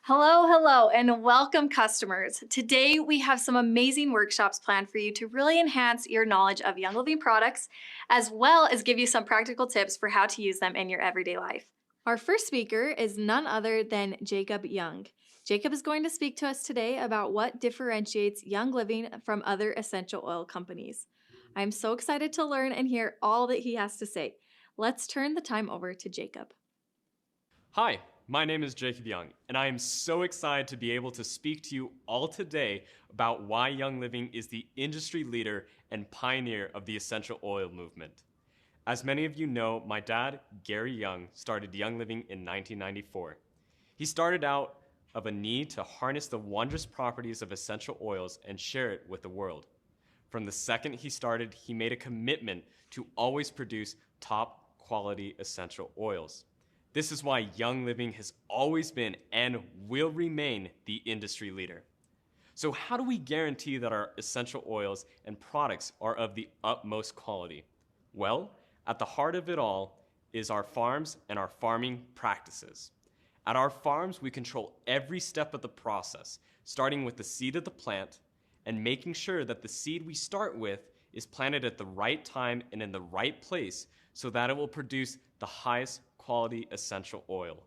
Hello, hello, and welcome, customers. Today, we have some amazing workshops planned for you to really enhance your knowledge of Young Living products, as well as give you some practical tips for how to use them in your everyday life. Our first speaker is none other than Jacob Young. Jacob is going to speak to us today about what differentiates Young Living from other essential oil companies. I'm so excited to learn and hear all that he has to say. Let's turn the time over to Jacob. Hi, my name is Jacob Young, and I am so excited to be able to speak to you all today about why Young Living is the industry leader and pioneer of the essential oil movement. As many of you know, my dad, Gary Young, started Young Living in 1994. He started out of a need to harness the wondrous properties of essential oils and share it with the world. From the second he started, he made a commitment to always produce top quality essential oils. This is why Young Living has always been and will remain the industry leader. So how do we guarantee that our essential oils and products are of the utmost quality? Well, at the heart of it all is our farms and our farming practices. At our farms, we control every step of the process, starting with the seed of the plant and making sure that the seed we start with is planted at the right time and in the right place so that it will produce the highest quality essential oil.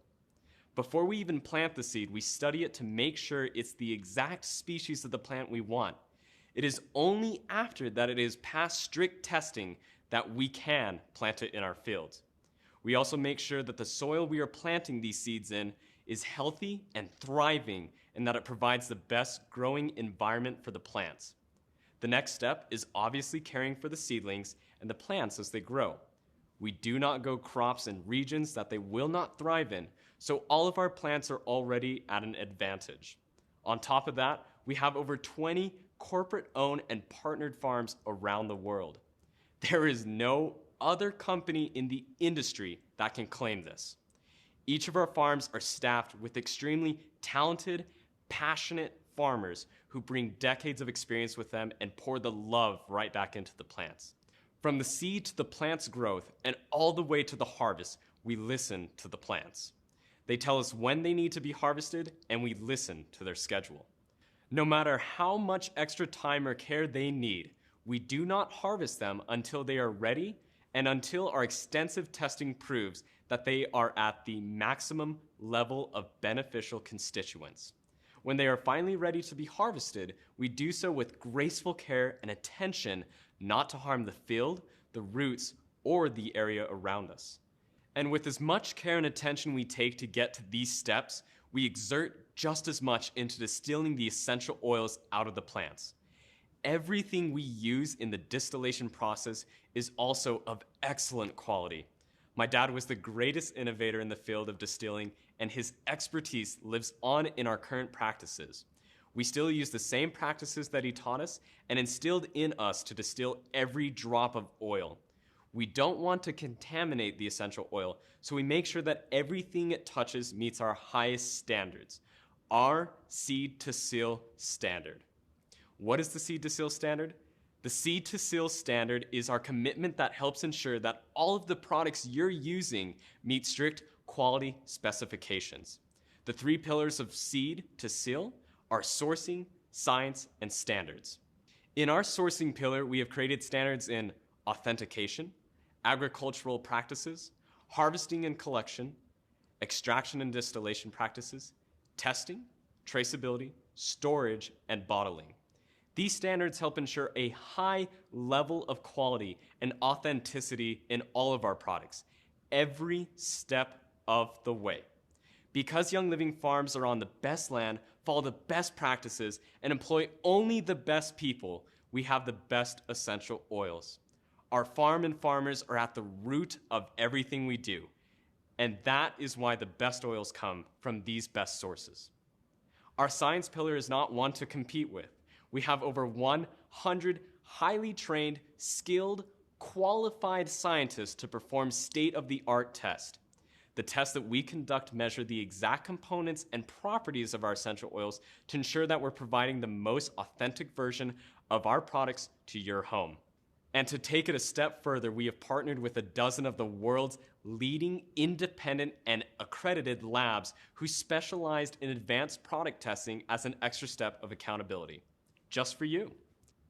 Before we even plant the seed, we study it to make sure it's the exact species of the plant we want. It is only after that it is past strict testing that we can plant it in our fields. We also make sure that the soil we are planting these seeds in is healthy and thriving and that it provides the best growing environment for the plants. The next step is obviously caring for the seedlings and the plants as they grow. We do not grow crops in regions that they will not thrive in, so all of our plants are already at an advantage. On top of that, we have over 20 corporate-owned and partnered farms around the world. There is no other company in the industry that can claim this. Each of our farms are staffed with extremely talented, passionate farmers who bring decades of experience with them and pour the love right back into the plants. From the seed to the plant's growth and all the way to the harvest, we listen to the plants. They tell us when they need to be harvested, and we listen to their schedule. No matter how much extra time or care they need, we do not harvest them until they are ready and until our extensive testing proves that they are at the maximum level of beneficial constituents. When they are finally ready to be harvested, we do so with graceful care and attention not to harm the field, the roots, or the area around us. And with as much care and attention we take to get to these steps, we exert just as much into distilling the essential oils out of the plants. Everything we use in the distillation process is also of excellent quality. My dad was the greatest innovator in the field of distilling, and his expertise lives on in our current practices. We still use the same practices that he taught us and instilled in us to distill every drop of oil. We don't want to contaminate the essential oil, so we make sure that everything it touches meets our highest standards, our seed to seal standard. What is the seed to seal standard? The seed to seal standard is our commitment that helps ensure that all of the products you're using meet strict quality specifications. The three pillars of seed to seal are sourcing, science, and standards. In our sourcing pillar, we have created standards in authentication, agricultural practices, harvesting and collection, extraction and distillation practices, testing, traceability, storage, and bottling. These standards help ensure a high level of quality and authenticity in all of our products, every step of the way. Because Young Living farms are on the best land, follow the best practices, and employ only the best people, we have the best essential oils. Our farm and farmers are at the root of everything we do, and that is why the best oils come from these best sources. Our science pillar is not one to compete with. We have over 100 highly trained, skilled, qualified scientists to perform state-of-the-art tests. The tests that we conduct measure the exact components and properties of our essential oils to ensure that we're providing the most authentic version of our products to your home. And to take it a step further, we have partnered with a dozen of the world's leading independent and accredited labs who specialized in advanced product testing as an extra step of accountability. Just for you.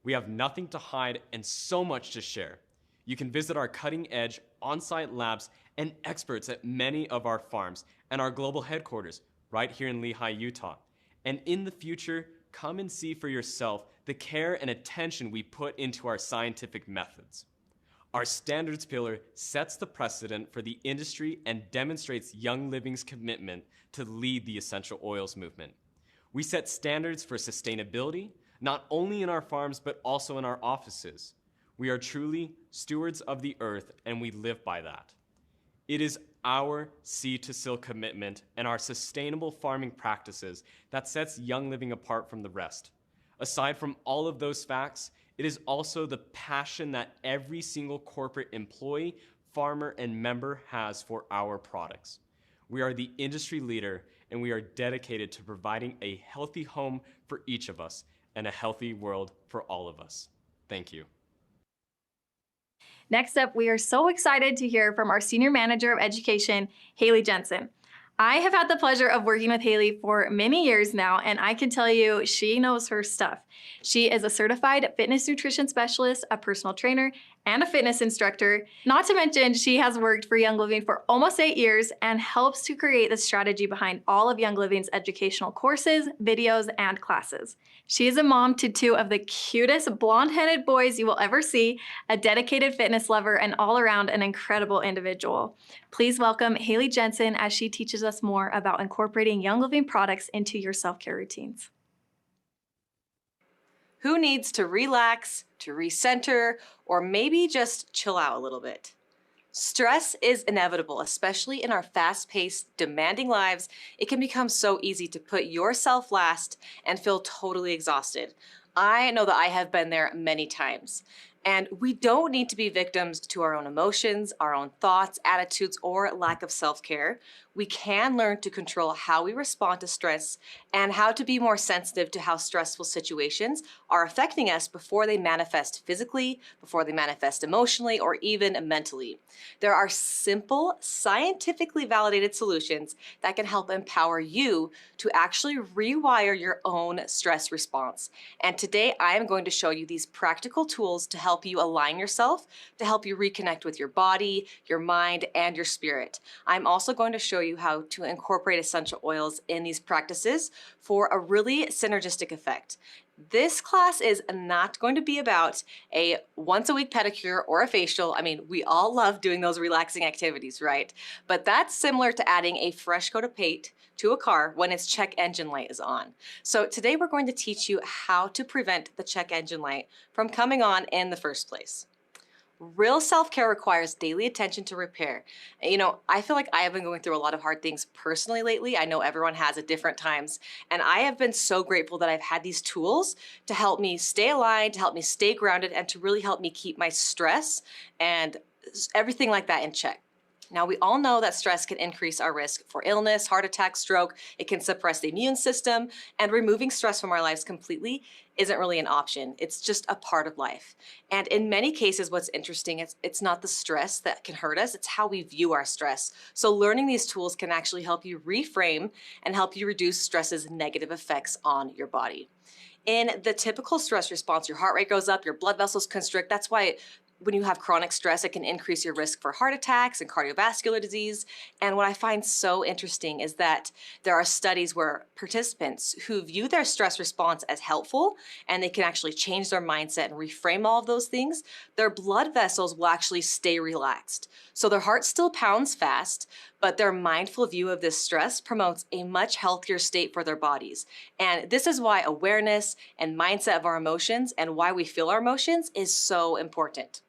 We have nothing to hide and so much to share. You can visit our cutting-edge on-site labs and experts at many of our farms and our global headquarters right here in Lehi, Utah. And in the future, come and see for yourself the care and attention we put into our scientific methods. Our standards pillar sets the precedent for the industry and demonstrates Young Living's commitment to lead the essential oils movement. We set standards for sustainability, not only in our farms, but also in our offices. We are truly stewards of the earth, and we live by that. It is our seed to Sill commitment and our sustainable farming practices that sets Young Living apart from the rest. Aside from all of those facts, it is also the passion that every single corporate employee, farmer, and member has for our products. We are the industry leader, and we are dedicated to providing a healthy home for each of us and a healthy world for all of us. Thank you. Next up, we are so excited to hear from our Senior Manager of Education, Hayley Jensen. I have had the pleasure of working with Hayley for many years now, and I can tell you she knows her stuff. She is a certified fitness nutrition specialist, a personal trainer, and a fitness instructor. Not to mention, she has worked for Young Living for almost 8 years and helps to create the strategy behind all of Young Living's educational courses, videos, and classes. She is a mom to 2 of the cutest blonde-headed boys you will ever see, a dedicated fitness lover, and all around an incredible individual. Please welcome Hayley Jensen as she teaches us more about incorporating Young Living products into your self-care routines. Who needs to relax, to recenter, or maybe just chill out a little bit? Stress is inevitable, especially in our fast-paced, demanding lives. It can become so easy to put yourself last and feel totally exhausted. I know that I have been there many times. And we don't need to be victims to our own emotions, our own thoughts, attitudes, or lack of self-care. We can learn to control how we respond to stress and how to be more sensitive to how stressful situations are affecting us before they manifest physically, before they manifest emotionally, or even mentally. There are simple, scientifically validated solutions that can help empower you to actually rewire your own stress response. And today I am going to show you these practical tools to help you align yourself, to help you reconnect with your body, your mind, and your spirit. I'm also going to show you how to incorporate essential oils in these practices for a really synergistic effect. This class is not going to be about a once-a-week pedicure or a facial. I mean, we all love doing those relaxing activities, right? But that's similar to adding a fresh coat of paint to a car when its check engine light is on. So today we're going to teach you how to prevent the check engine light from coming on in the first place. Real self-care requires daily attention to repair. You know, I feel like I have been going through a lot of hard things personally lately. I know everyone has at different times, and I have been so grateful that I've had these tools to help me stay aligned, to help me stay grounded, and to really help me keep my stress and everything like that in check. Now, we all know that stress can increase our risk for illness, heart attack, stroke. It can suppress the immune system, and removing stress from our lives completely isn't really an option. It's just a part of life. And in many cases, what's interesting is it's not the stress that can hurt us, it's how we view our stress. So learning these tools can actually help you reframe and help you reduce stress's negative effects on your body. In the typical stress response, your heart rate goes up, your blood vessels constrict. That's why when you have chronic stress, it can increase your risk for heart attacks and cardiovascular disease. And what I find so interesting is that there are studies where participants who view their stress response as helpful and they can actually change their mindset and reframe all of those things, their blood vessels will actually stay relaxed. So their heart still pounds fast, but their mindful view of this stress promotes a much healthier state for their bodies. And this is why awareness and mindset of our emotions and why we feel our emotions is so important.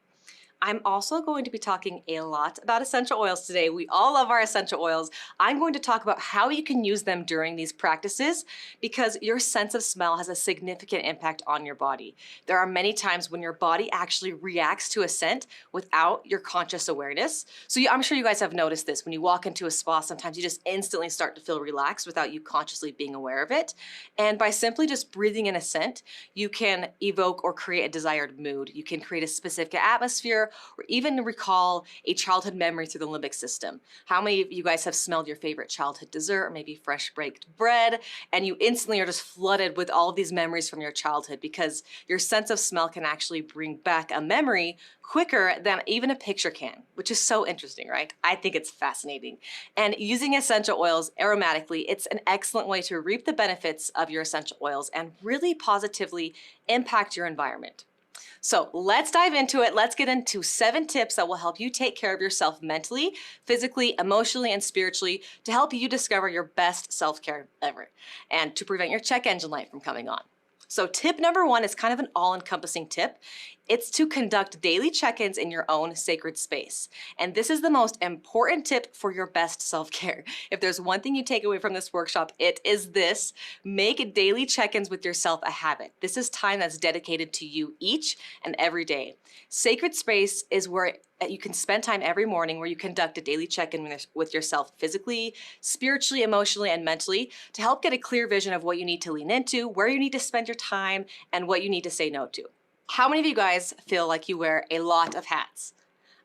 I'm also going to be talking a lot about essential oils today. We all love our essential oils. I'm going to talk about how you can use them during these practices because your sense of smell has a significant impact on your body. There are many times when your body actually reacts to a scent without your conscious awareness. So I'm sure you guys have noticed this. When you walk into a spa, sometimes you just instantly start to feel relaxed without you consciously being aware of it. And by simply just breathing in a scent, you can evoke or create a desired mood. You can create a specific atmosphere or even recall a childhood memory through the limbic system. How many of you guys have smelled your favorite childhood dessert or maybe fresh baked bread and you instantly are just flooded with all of these memories from your childhood because your sense of smell can actually bring back a memory quicker than even a picture can, which is so interesting, right? I think it's fascinating. And using essential oils aromatically, it's an excellent way to reap the benefits of your essential oils and really positively impact your environment. So let's dive into it. Let's get into 7 tips that will help you take care of yourself mentally, physically, emotionally, and spiritually to help you discover your best self-care ever and to prevent your check engine light from coming on. So tip number 1 is kind of an all-encompassing tip. It's to conduct daily check-ins in your own sacred space. And this is the most important tip for your best self-care. If there's one thing you take away from this workshop, it is this: make daily check-ins with yourself a habit. This is time that's dedicated to you each and every day. Sacred space is where you can spend time every morning where you conduct a daily check-in with yourself physically, spiritually, emotionally, and mentally to help get a clear vision of what you need to lean into, where you need to spend your time, and what you need to say no to. How many of you guys feel like you wear a lot of hats?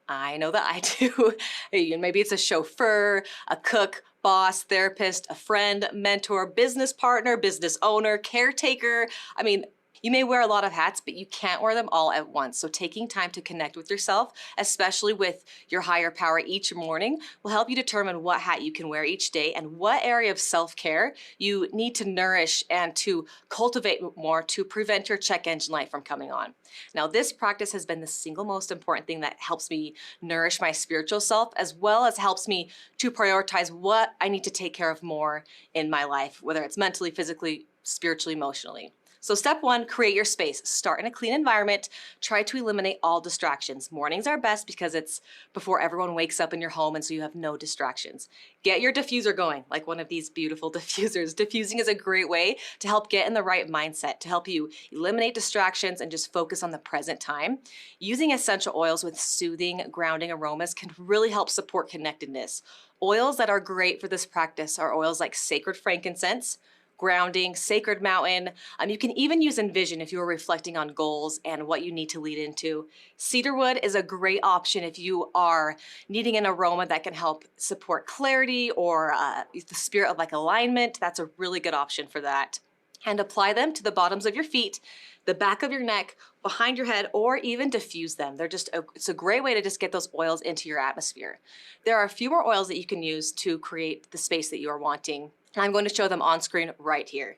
I know that I do. Maybe it's a chauffeur, a cook, boss, therapist, a friend, mentor, business partner, business owner, caretaker. I mean, you may wear a lot of hats, but you can't wear them all at once. So taking time to connect with yourself, especially with your higher power each morning, will help you determine what hat you can wear each day and what area of self-care you need to nourish and to cultivate more to prevent your check engine light from coming on. Now, this practice has been the single most important thing that helps me nourish my spiritual self, as well as helps me to prioritize what I need to take care of more in my life, whether it's mentally, physically, spiritually, emotionally. So step 1, create your space. Start in a clean environment. Try to eliminate all distractions. Mornings are best because it's before everyone wakes up in your home and so you have no distractions. Get your diffuser going, like one of these beautiful diffusers. Diffusing is a great way to help get in the right mindset, to help you eliminate distractions and just focus on the present time. Using essential oils with soothing, grounding aromas can really help support connectedness. Oils that are great for this practice are oils like sacred frankincense, grounding, sacred mountain. You can even use Envision if you are reflecting on goals and what you need to lead into. Cedarwood is a great option if you are needing an aroma that can help support clarity or the spirit of like alignment. That's a really good option for that. And apply them to the bottoms of your feet, the back of your neck, behind your head, or even diffuse them. It's a great way to just get those oils into your atmosphere. There are a few more oils that you can use to create the space that you are wanting. And I'm going to show them on screen right here.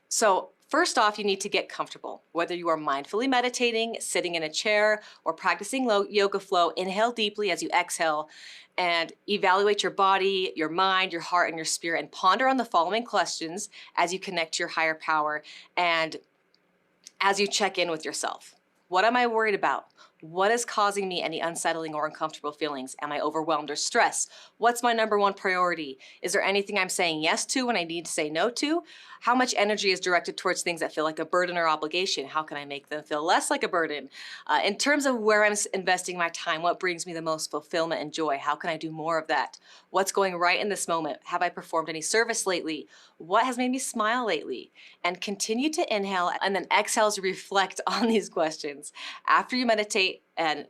So first off, you need to get comfortable. Whether you are mindfully meditating, sitting in a chair, or practicing yoga flow, inhale deeply as you exhale and evaluate your body, your mind, your heart, and your spirit, and ponder on the following questions as you connect to your higher power and as you check in with yourself. What am I worried about? What is causing me any unsettling or uncomfortable feelings? Am I overwhelmed or stressed? What's my number 1 priority? Is there anything I'm saying yes to when I need to say no to? How much energy is directed towards things that feel like a burden or obligation? How can I make them feel less like a burden? In terms of where I'm investing my time, what brings me the most fulfillment and joy? How can I do more of that? What's going right in this moment? Have I performed any service lately? What has made me smile lately? And continue to inhale and then exhale to reflect on these questions. After you meditate and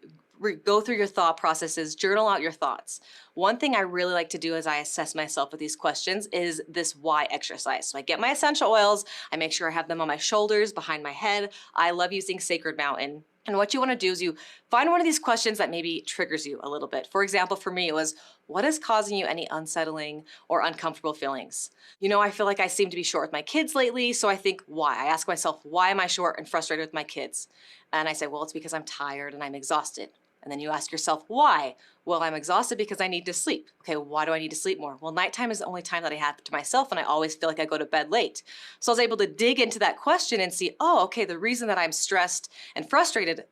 go through your thought processes, journal out your thoughts. One thing I really like to do as I assess myself with these questions is this why exercise. So I get my essential oils, I make sure I have them on my shoulders, behind my head. I love using Sacred Mountain. And what you want to do is you find one of these questions that maybe triggers you a little bit. For example, for me, it was, what is causing you any unsettling or uncomfortable feelings? I feel like I seem to be short with my kids lately, so I think, why? I ask myself, why am I short and frustrated with my kids? And I say, well, it's because I'm tired and I'm exhausted. And then you ask yourself, why? Well, I'm exhausted because I need to sleep. Okay, why do I need to sleep more? Well, nighttime is the only time that I have to myself, and I always feel like I go to bed late. So I was able to dig into that question and see, oh, okay, the reason that I'm stressed and frustrated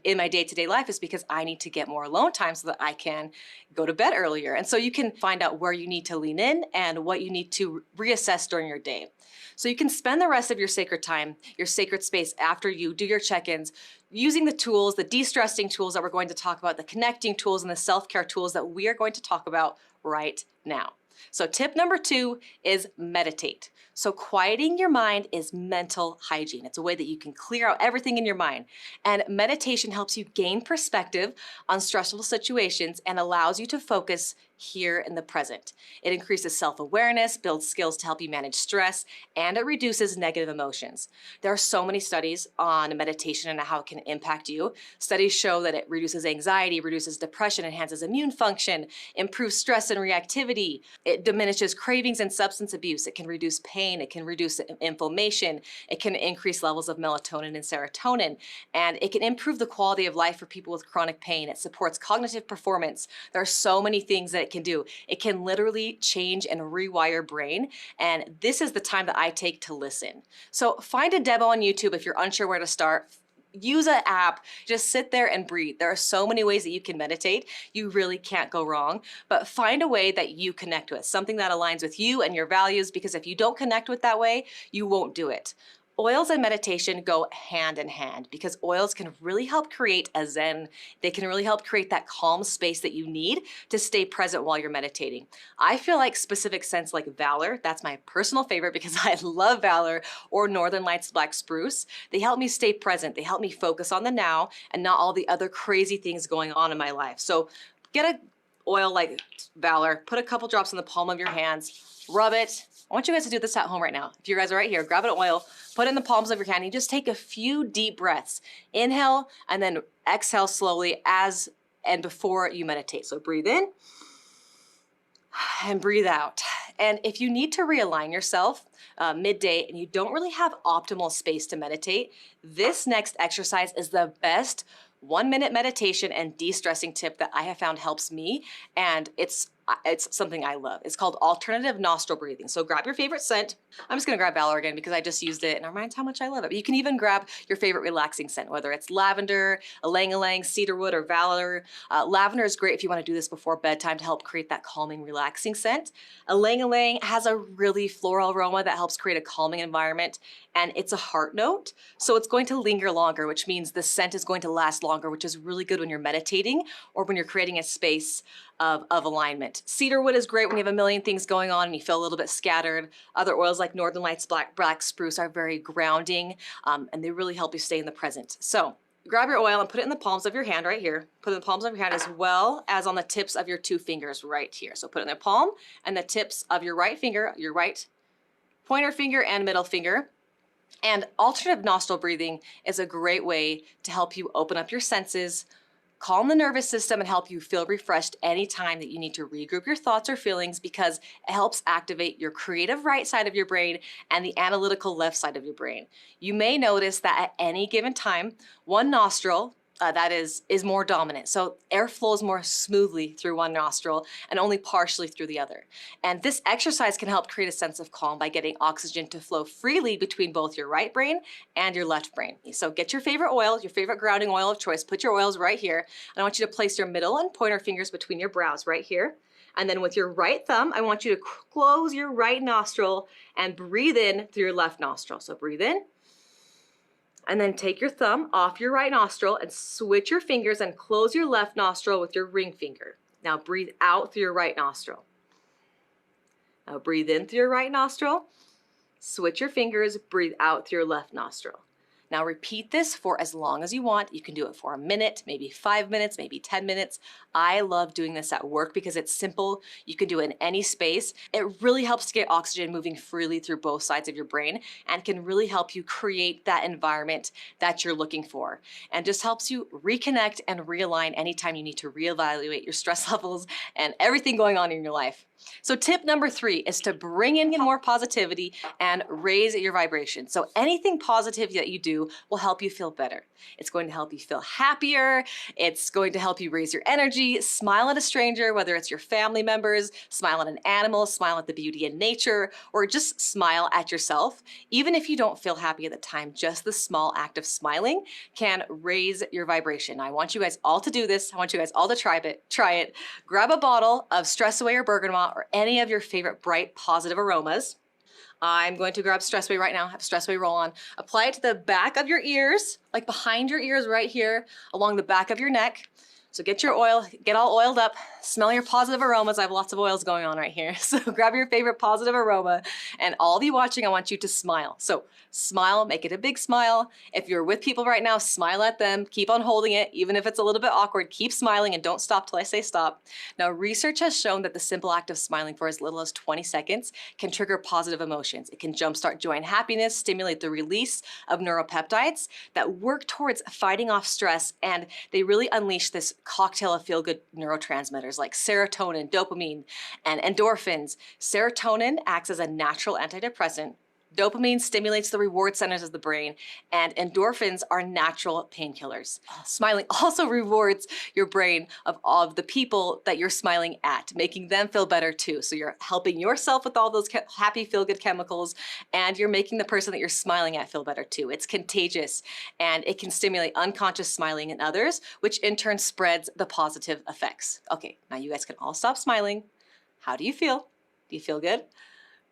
in my day-to-day life is because I need to get more alone time so that I can go to bed earlier. And so you can find out where you need to lean in and what you need to reassess during your day. So you can spend the rest of your sacred time, your sacred space after you do your check-ins, using the tools, the de-stressing tools that we're going to talk about, the connecting tools and the self-care tools that we are going to talk about right now. So tip number 2 is meditate. So quieting your mind is mental hygiene. It's a way that you can clear out everything in your mind. And meditation helps you gain perspective on stressful situations and allows you to focus here in the present. It increases self-awareness, builds skills to help you manage stress, and it reduces negative emotions. There are so many studies on meditation and how it can impact you. Studies show that it reduces anxiety, reduces depression, enhances immune function, improves stress and reactivity. It diminishes cravings and substance abuse. It can reduce pain. It can reduce inflammation. It can increase levels of melatonin and serotonin. And it can improve the quality of life for people with chronic pain. It supports cognitive performance. There are so many things that it can do. It can literally change and rewire brain. And this is the time that I take to listen. So find a demo on YouTube if you're unsure where to start. Use an app, just sit there and breathe. There are so many ways that you can meditate. You really can't go wrong, but find a way that you connect with, something that aligns with you and your values, because if you don't connect with that way, you won't do it. Oils and meditation go hand in hand because oils can really help create a zen. They can really help create that calm space that you need to stay present while you're meditating. I feel like specific scents like Valor, that's my personal favorite because I love Valor, or Northern Lights Black Spruce. They help me stay present. They help me focus on the now and not all the other crazy things going on in my life. So get a oil like Valor, put a couple drops in the palm of your hands, rub it. I want you guys to do this at home right now. If you guys are right here, grab an oil, put it in the palms of your hand, and just take a few deep breaths. Inhale and then exhale slowly as and before you meditate. So breathe in and breathe out. And if you need to realign yourself midday and you don't really have optimal space to meditate, this next exercise is the best 1-minute meditation and de-stressing tip that I have found helps me, and it's something I love. It's called alternative nostril breathing. So grab your favorite scent. I'm just gonna grab Valor again because I just used it and it reminds how much I love it. But you can even grab your favorite relaxing scent, whether it's lavender, ylang-ylang, cedarwood, or Valor. Lavender is great if you wanna do this before bedtime to help create that calming, relaxing scent. Ylang-ylang has a really floral aroma that helps create a calming environment, and it's a heart note, so it's going to linger longer, which means the scent is going to last longer, which is really good when you're meditating or when you're creating a space of alignment. Cedarwood is great when you have a million things going on and you feel a little bit scattered. Other oils like Northern Lights Black Spruce are very grounding, and they really help you stay in the present. So grab your oil and put it in the palms of your hand right here. Put it in the palms of your hand as well as on the tips of your 2 fingers right here. So put it in the palm and the tips of your right finger, your right pointer finger and middle finger. And alternative nostril breathing is a great way to help you open up your senses, calm the nervous system, and help you feel refreshed anytime that you need to regroup your thoughts or feelings, because it helps activate your creative right side of your brain and the analytical left side of your brain. You may notice that at any given time, one nostril that is more dominant. So air flows more smoothly through one nostril and only partially through the other. And this exercise can help create a sense of calm by getting oxygen to flow freely between both your right brain and your left brain. So get your favorite oil, your favorite grounding oil of choice, put your oils right here. And I want you to place your middle and pointer fingers between your brows right here. And then with your right thumb, I want you to close your right nostril and breathe in through your left nostril. So breathe in. And then take your thumb off your right nostril and switch your fingers and close your left nostril with your ring finger. Now breathe out through your right nostril. Now breathe in through your right nostril, switch your fingers, breathe out through your left nostril. Now repeat this for as long as you want. You can do it for a minute, maybe 5 minutes, maybe 10 minutes. I love doing this at work because it's simple. You can do it in any space. It really helps to get oxygen moving freely through both sides of your brain and can really help you create that environment that you're looking for. And just helps you reconnect and realign anytime you need to reevaluate your stress levels and everything going on in your life. So tip number 3 is to bring in more positivity and raise your vibration. So anything positive that you do will help you feel better. It's going to help you feel happier. It's going to help you raise your energy. Smile at a stranger, whether it's your family members, smile at an animal, smile at the beauty in nature, or just smile at yourself. Even if you don't feel happy at the time, just the small act of smiling can raise your vibration. I want you guys all to do this. I want you guys all to try it. Grab a bottle of Stress Away or Bergamot or any of your favorite bright, positive aromas. I'm going to grab Stress Away right now, have Stress Away roll on. Apply it to the back of your ears, like behind your ears right here, along the back of your neck. So get your oil, get all oiled up, smell your positive aromas. I have lots of oils going on right here. So grab your favorite positive aroma, and all of you watching, I want you to smile. So smile, make it a big smile. If you're with people right now, smile at them, keep on holding it. Even if it's a little bit awkward, keep smiling and don't stop till I say stop. Now, research has shown that the simple act of smiling for as little as 20 seconds can trigger positive emotions. It can jumpstart joy and happiness, stimulate the release of neuropeptides that work towards fighting off stress, and they really unleash this cocktail of feel-good neurotransmitters like serotonin, dopamine, and endorphins. Serotonin acts as a natural antidepressant. Dopamine stimulates the reward centers of the brain, and endorphins are natural painkillers. Smiling also rewards your brain of the people that you're smiling at, making them feel better too. So you're helping yourself with all those happy feel-good chemicals, and you're making the person that you're smiling at feel better too. It's contagious, and it can stimulate unconscious smiling in others, which in turn spreads the positive effects. Okay, now you guys can all stop smiling. How do you feel? Do you feel good?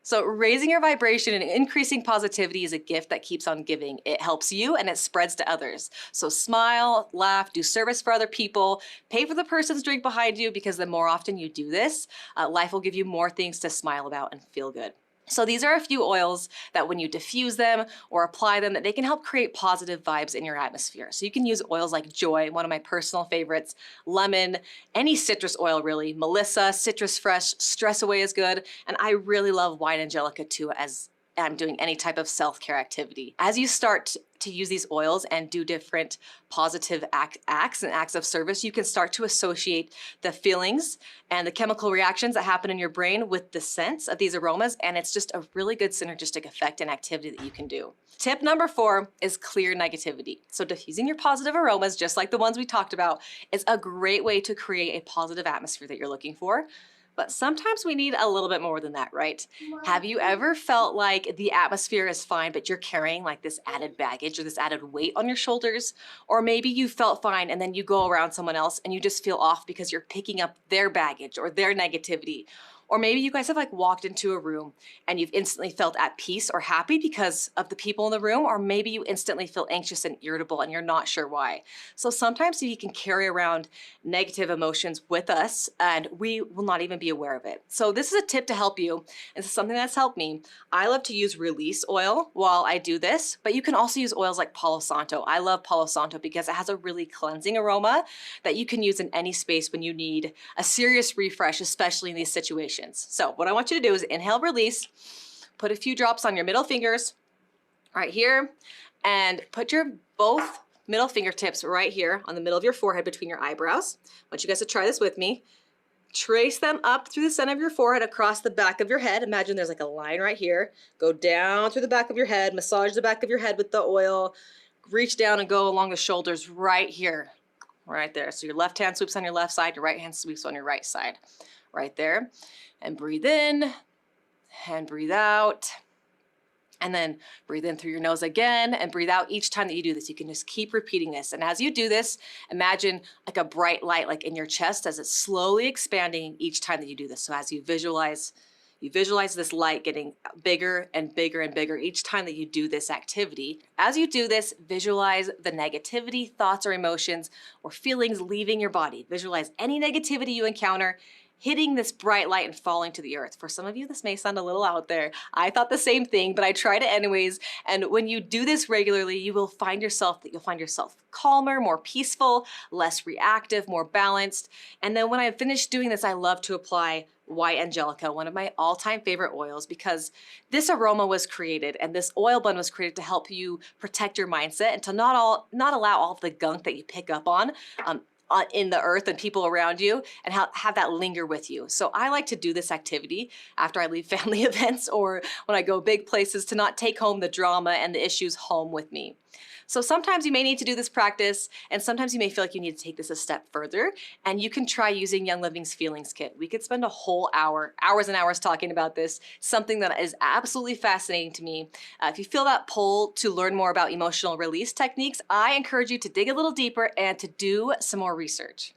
So raising your vibration and increasing positivity is a gift that keeps on giving. It helps you and it spreads to others. So smile, laugh, do service for other people, pay for the person's drink behind you, because the more often you do this, life will give you more things to smile about and feel good. So these are a few oils that when you diffuse them or apply them, that they can help create positive vibes in your atmosphere. So you can use oils like Joy, one of my personal favorites, lemon, any citrus oil really, Melissa, Citrus Fresh, Stress Away is good, and I really love White Angelica too, as I'm doing any type of self-care activity. As you start to use these oils and do different positive acts and acts of service, you can start to associate the feelings and the chemical reactions that happen in your brain with the scents of these aromas, and it's just a really good synergistic effect and activity that you can do. Tip number 4 is clear negativity. So diffusing your positive aromas, just like the ones we talked about, is a great way to create a positive atmosphere that you're looking for. But sometimes we need a little bit more than that, right? Have you ever felt like the atmosphere is fine, but you're carrying like this added baggage or this added weight on your shoulders? Or maybe you felt fine and then you go around someone else and you just feel off because you're picking up their baggage or their negativity. Or maybe you guys have like walked into a room and you've instantly felt at peace or happy because of the people in the room, or maybe you instantly feel anxious and irritable and you're not sure why. So sometimes we can carry around negative emotions with us and we will not even be aware of it. So this is a tip to help you. And this is something that's helped me. I love to use release oil while I do this, but you can also use oils like Palo Santo. I love Palo Santo because it has a really cleansing aroma that you can use in any space when you need a serious refresh, especially in these situations. So what I want you to do is inhale, release, put a few drops on your middle fingers right here, and put your both middle fingertips right here on the middle of your forehead between your eyebrows. I want you guys to try this with me. Trace them up through the center of your forehead across the back of your head. Imagine there's like a line right here. Go down through the back of your head, massage the back of your head with the oil, reach down and go along the shoulders right here, right there. So your left hand sweeps on your left side, your right hand sweeps on your right side, right there. And breathe in and breathe out. And then breathe in through your nose again and breathe out each time that you do this. You can just keep repeating this. And as you do this, imagine like a bright light like in your chest as it's slowly expanding each time that you do this. So as you visualize this light getting bigger and bigger and bigger each time that you do this activity. As you do this, visualize the negativity, thoughts or emotions or feelings leaving your body. Visualize any negativity you encounter hitting this bright light and falling to the earth. For some of you, this may sound a little out there. I thought the same thing, but I tried it anyways. And when you do this regularly, you'll find yourself calmer, more peaceful, less reactive, more balanced. And then when I finish doing this, I love to apply White Angelica, one of my all-time favorite oils, because this aroma was created and this oil blend was created to help you protect your mindset and to not allow all of the gunk that you pick up on in the earth and people around you, and have that linger with you. So I like to do this activity after I leave family events or when I go big places, to not take home the drama and the issues home with me. So sometimes you may need to do this practice, and sometimes you may feel like you need to take this a step further, and you can try using Young Living's Feelings Kit. We could spend a whole hours and hours talking about this, something that is absolutely fascinating to me. If you feel that pull to learn more about emotional release techniques, I encourage you to dig a little deeper and to do some more research.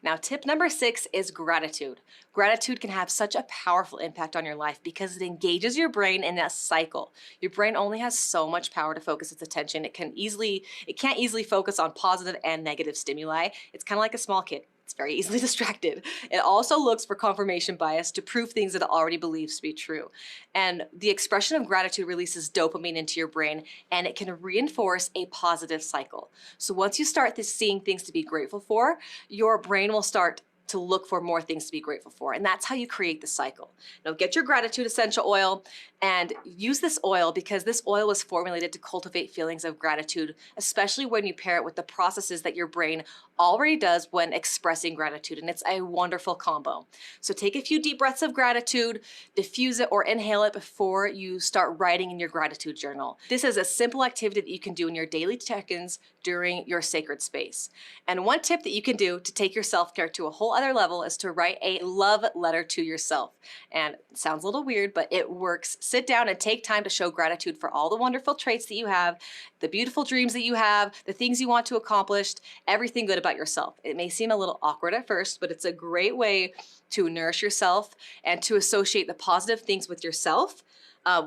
Now, tip number 6 is gratitude. Gratitude can have such a powerful impact on your life because it engages your brain in a cycle. Your brain only has so much power to focus its attention. It can't easily focus on positive and negative stimuli. It's kind of like a small kid. It's very easily distracted. It also looks for confirmation bias to prove things that it already believes to be true. And the expression of gratitude releases dopamine into your brain, and it can reinforce a positive cycle. So once you start seeing things to be grateful for, your brain will start to look for more things to be grateful for. And that's how you create the cycle. Now get your gratitude essential oil and use this oil because this oil was formulated to cultivate feelings of gratitude, especially when you pair it with the processes that your brain already does when expressing gratitude. And it's a wonderful combo. So take a few deep breaths of gratitude, diffuse it or inhale it before you start writing in your gratitude journal. This is a simple activity that you can do in your daily check-ins during your sacred space. And one tip that you can do to take your self-care to a whole other level is to write a love letter to yourself. And it sounds a little weird, but it works. Sit down and take time to show gratitude for all the wonderful traits that you have, the beautiful dreams that you have, the things you want to accomplish, everything good about yourself. It may seem a little awkward at first, but it's a great way to nourish yourself and to associate the positive things with yourself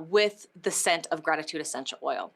with the scent of gratitude essential oil.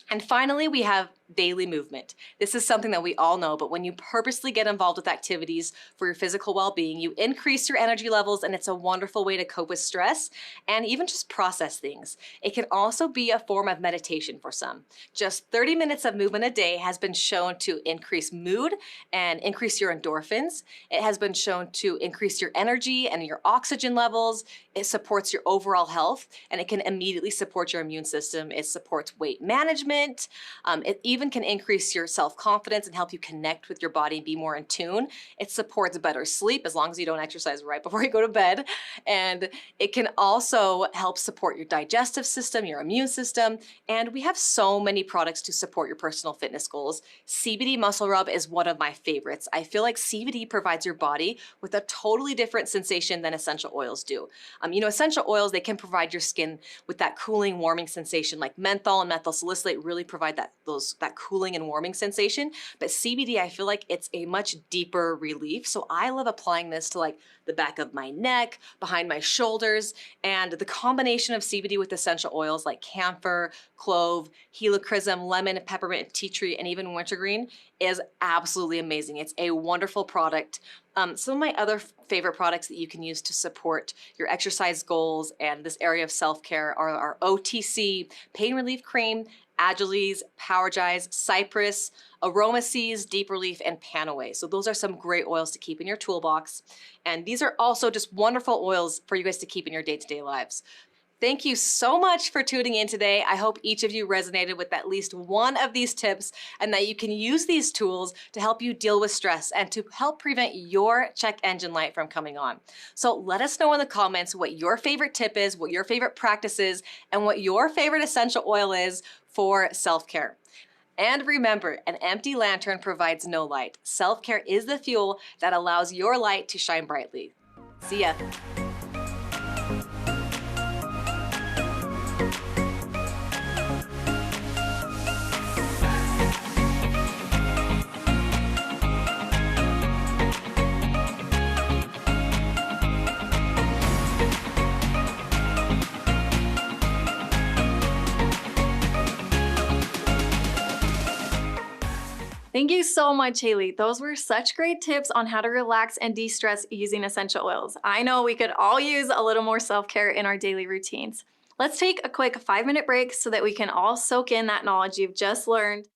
And finally, we have daily movement. This is something that we all know, but when you purposely get involved with activities for your physical well-being, you increase your energy levels, and it's a wonderful way to cope with stress and even just process things. It can also be a form of meditation for some. Just 30 minutes of movement a day has been shown to increase mood and increase your endorphins. It has been shown to increase your energy and your oxygen levels. It supports your overall health, and it can immediately support your immune system. It supports weight management. It even can increase your self-confidence and help you connect with your body and be more in tune. It supports better sleep as long as you don't exercise right before you go to bed. And it can also help support your digestive system, your immune system. And we have so many products to support your personal fitness goals. CBD Muscle Rub is one of my favorites. I feel like CBD provides your body with a totally different sensation than essential oils do. Essential oils, they can provide your skin with that cooling, warming sensation, like menthol and methyl salicylate really provide that cooling and warming sensation. But CBD, I feel like it's a much deeper relief. So I love applying this to like the back of my neck, behind my shoulders, and the combination of CBD with essential oils like camphor, clove, helichrysum, lemon, peppermint, tea tree, and even wintergreen is absolutely amazing. It's a wonderful product. Some of my other favorite products that you can use to support your exercise goals and this area of self-care are our OTC Pain Relief Cream, Agiles, Powergize, Cypress, Aromaseas, Deep Relief, and Panaway. So those are some great oils to keep in your toolbox. And these are also just wonderful oils for you guys to keep in your day-to-day lives. Thank you so much for tuning in today. I hope each of you resonated with at least one of these tips and that you can use these tools to help you deal with stress and to help prevent your check engine light from coming on. So let us know in the comments what your favorite tip is, what your favorite practice is, and what your favorite essential oil is for self-care. And remember, an empty lantern provides no light. Self-care is the fuel that allows your light to shine brightly. See ya. Thank you so much, Hayley. Those were such great tips on how to relax and de-stress using essential oils. I know we could all use a little more self-care in our daily routines. Let's take a quick 5-minute break so that we can all soak in that knowledge you've just learned.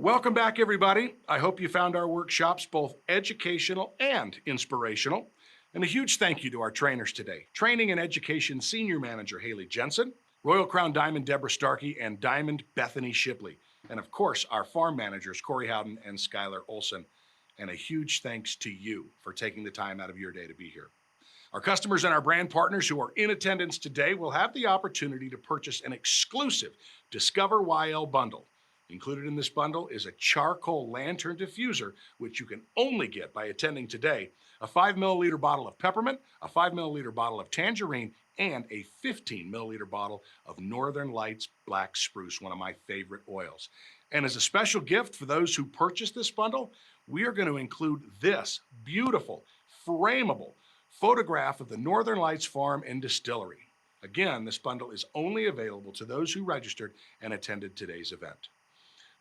Welcome back, everybody. I hope you found our workshops both educational and inspirational. And a huge thank you to our trainers today. Training and Education Senior Manager Hayley Jensen, Royal Crown Diamond Deborah Starkey, and Diamond Bethany Shipley. And of course, our farm managers Corey Howden and Skylar Olson. And a huge thanks to you for taking the time out of your day to be here. Our customers and our brand partners who are in attendance today will have the opportunity to purchase an exclusive Discover YL bundle. Included in this bundle is a charcoal lantern diffuser, which you can only get by attending today, a 5 milliliter bottle of peppermint, a 5 milliliter bottle of tangerine, and a 15 milliliter bottle of Northern Lights Black Spruce, one of my favorite oils. And as a special gift for those who purchase this bundle, we are going to include this beautiful, frameable photograph of the Northern Lights Farm and Distillery. Again, this bundle is only available to those who registered and attended today's event.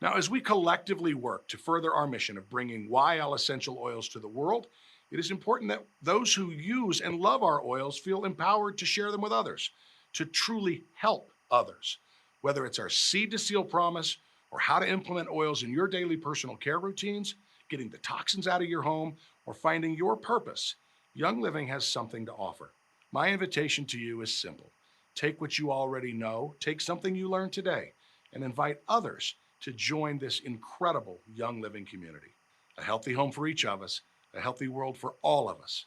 Now, as we collectively work to further our mission of bringing YL essential oils to the world, it is important that those who use and love our oils feel empowered to share them with others, to truly help others. Whether it's our Seed to Seal promise or how to implement oils in your daily personal care routines, getting the toxins out of your home, or finding your purpose, Young Living has something to offer. My invitation to you is simple. Take what you already know, take something you learned today, and invite others to join this incredible Young Living community. A healthy home for each of us, a healthy world for all of us.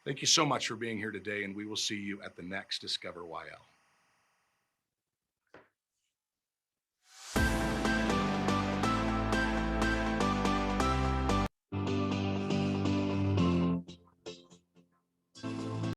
Thank you so much for being here today, and we will see you at the next Discover YL.